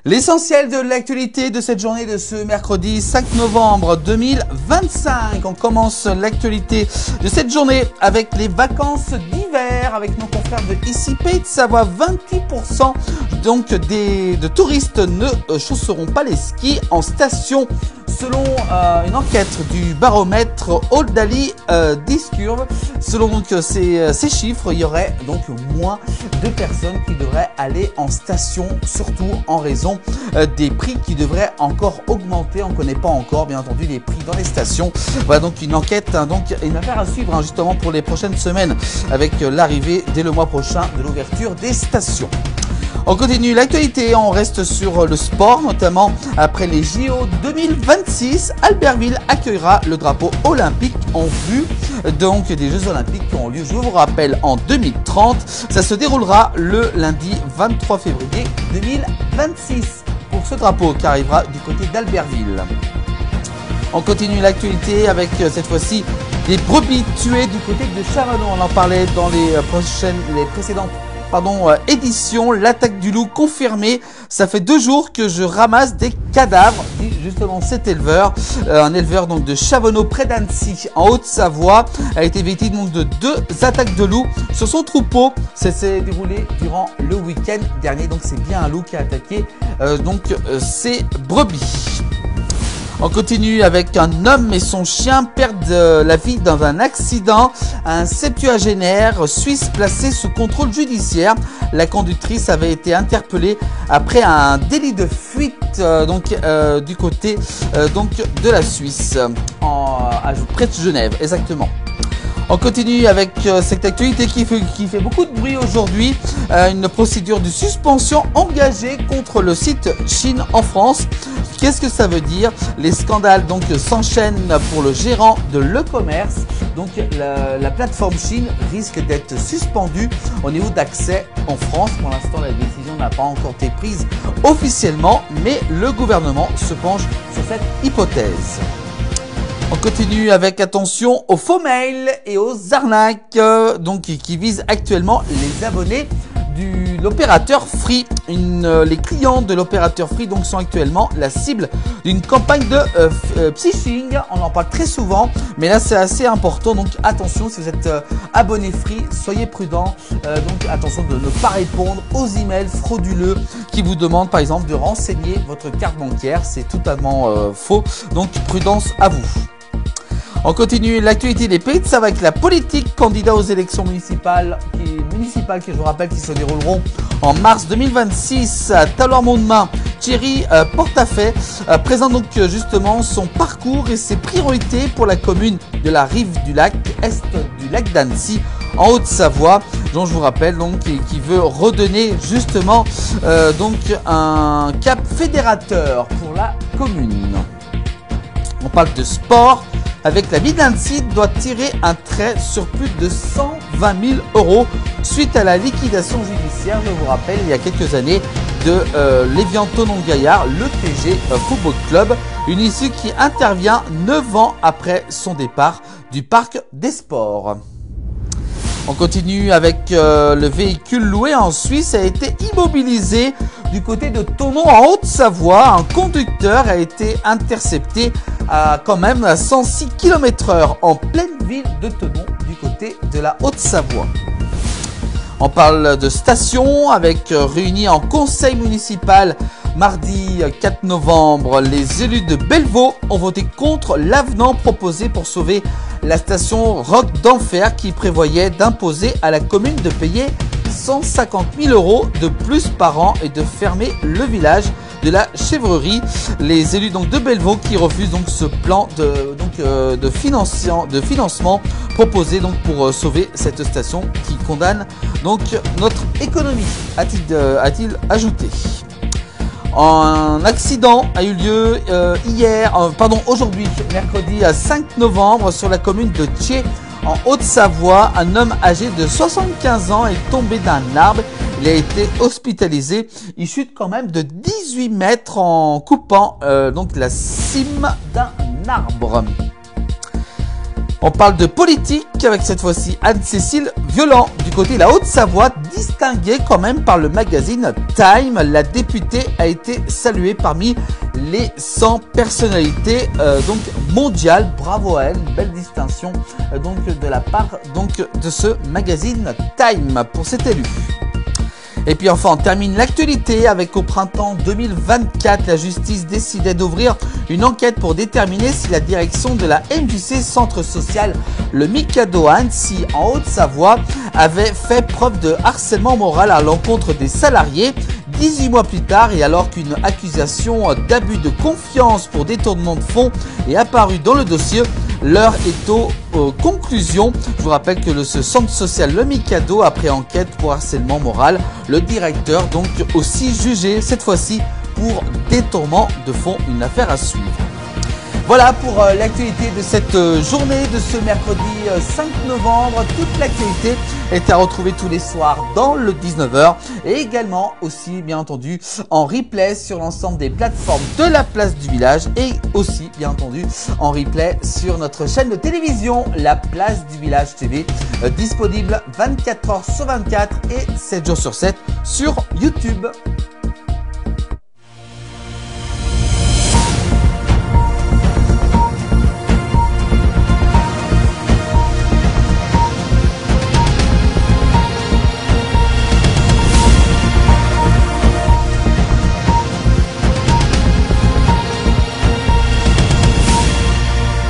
L'essentiel de l'actualité de cette journée de ce mercredi 5 novembre 2025. On commence l'actualité de cette journée avec les vacances d'hiver avec nos confrères de ici Pays de Savoie. 28% donc de touristes ne chausseront pas les skis en station. Selon une enquête du baromètre Oldali Discurve, selon donc ces chiffres, il y aurait donc moins de personnes qui devraient aller en station, surtout en raison des prix qui devraient encore augmenter. On ne connaît pas encore, bien entendu, les prix dans les stations. Voilà donc une enquête, donc une affaire à suivre justement pour les prochaines semaines avec l'arrivée dès le mois prochain de l'ouverture des stations. On continue l'actualité, on reste sur le sport, notamment après les JO 2026. Albertville accueillera le drapeau olympique en vue donc des Jeux olympiques qui ont lieu, je vous rappelle, en 2030. Ça se déroulera le lundi 23 février 2026 pour ce drapeau qui arrivera du côté d'Albertville. On continue l'actualité avec cette fois-ci des brebis tuées du côté de Chamonix. On en parlait dans les précédentes édition, l'attaque du loup confirmée. Ça fait 2 jours que je ramasse des cadavres, dit justement cet éleveur, un éleveur donc de Chamonix près d'Annecy en Haute-Savoie, a été victime donc de 2 attaques de loup sur son troupeau. Ça s'est déroulé durant le week-end dernier, donc c'est bien un loup qui a attaqué ces brebis. On continue avec un homme et son chien perdent la vie dans un accident. Un septuagénaire suisse placé sous contrôle judiciaire. La conductrice avait été interpellée après un délit de fuite du côté de la Suisse, près de Genève, exactement. On continue avec cette actualité qui fait beaucoup de bruit aujourd'hui. Une procédure de suspension engagée contre le site Chine en France. Qu'est-ce que ça veut dire? Les scandales donc s'enchaînent pour le gérant de l'e-commerce. Donc la plateforme Chine risque d'être suspendue au niveau d'accès en France. Pour l'instant, la décision n'a pas encore été prise officiellement, mais le gouvernement se penche sur cette hypothèse. On continue avec attention aux faux mails et aux arnaques qui visent actuellement les abonnés de l'opérateur Free. Les clients de l'opérateur Free sont actuellement la cible d'une campagne de phishing. On en parle très souvent, mais là c'est assez important. Donc attention, si vous êtes abonné Free, soyez prudent. Attention de ne pas répondre aux emails frauduleux qui vous demandent par exemple de renseigner votre carte bancaire. C'est totalement faux. Donc prudence à vous. On continue l'actualité des Pays de Savoie avec la politique. Candidat aux élections municipales qui je vous rappelle qui se dérouleront en mars 2026 à Talloires-Mondemain. Thierry Portafait présente donc justement son parcours et ses priorités pour la commune de la rive du lac, est du lac d'Annecy en Haute-Savoie, dont je vous rappelle qui veut redonner justement un cap fédérateur pour la commune. On parle de sport. Avec la ville d'Annecy doit tirer un trait sur plus de 120 000 € suite à la liquidation judiciaire, je vous rappelle, il y a quelques années de l'Évian-Thonon-Gaillard, le TG Football Club, une issue qui intervient 9 ans après son départ du parc des sports. On continue avec le véhicule loué en Suisse a été immobilisé du côté de Thonon en Haute-Savoie. Un conducteur a été intercepté à 106 km/h en pleine ville de Thonon du côté de la Haute-Savoie. On parle de station avec réunis en conseil municipal mardi 4 novembre. Les élus de Bellevaux ont voté contre l'avenant proposé pour sauver la station Roc d'Enfer qui prévoyait d'imposer à la commune de payer 150 000 € de plus par an et de fermer le village de la Chèvrerie. Les élus de Bellevaux qui refusent ce plan de financement proposé pour sauver cette station qui condamne notre économie, a-t-il ajouté. Un accident a eu lieu aujourd'hui, mercredi 5 novembre, sur la commune de Thiers, en Haute-Savoie. Un homme âgé de 75 ans est tombé d'un arbre. Il a été hospitalisé. Il chute quand même de 18 mètres en coupant la cime d'un arbre. On parle de politique avec cette fois-ci Anne-Cécile Violent du côté de la Haute-Savoie, distinguée quand même par le magazine Time. La députée a été saluée parmi les 100 personnalités donc mondiales. Bravo à elle, une belle distinction donc de la part donc de ce magazine Time pour cet élu. Et puis enfin, on termine l'actualité avec au printemps 2024, la justice décidait d'ouvrir une enquête pour déterminer si la direction de la MJC Centre Social Le Mikado à Annecy en Haute-Savoie avait fait preuve de harcèlement moral à l'encontre des salariés. 18 mois plus tard, et alors qu'une accusation d'abus de confiance pour détournement de fonds est apparue dans le dossier, l'heure est aux conclusions. Je vous rappelle que ce centre social Le Mikado, après enquête pour harcèlement moral, le directeur donc aussi jugé cette fois-ci pour détournement de fonds, une affaire à suivre. Voilà pour l'actualité de cette journée de ce mercredi 5 novembre. Toute l'actualité est à retrouver tous les soirs dans le 19h et également aussi bien entendu en replay sur l'ensemble des plateformes de la place du village et aussi bien entendu en replay sur notre chaîne de télévision La Place du Village TV, disponible 24h sur 24 et 7 jours sur 7 sur YouTube.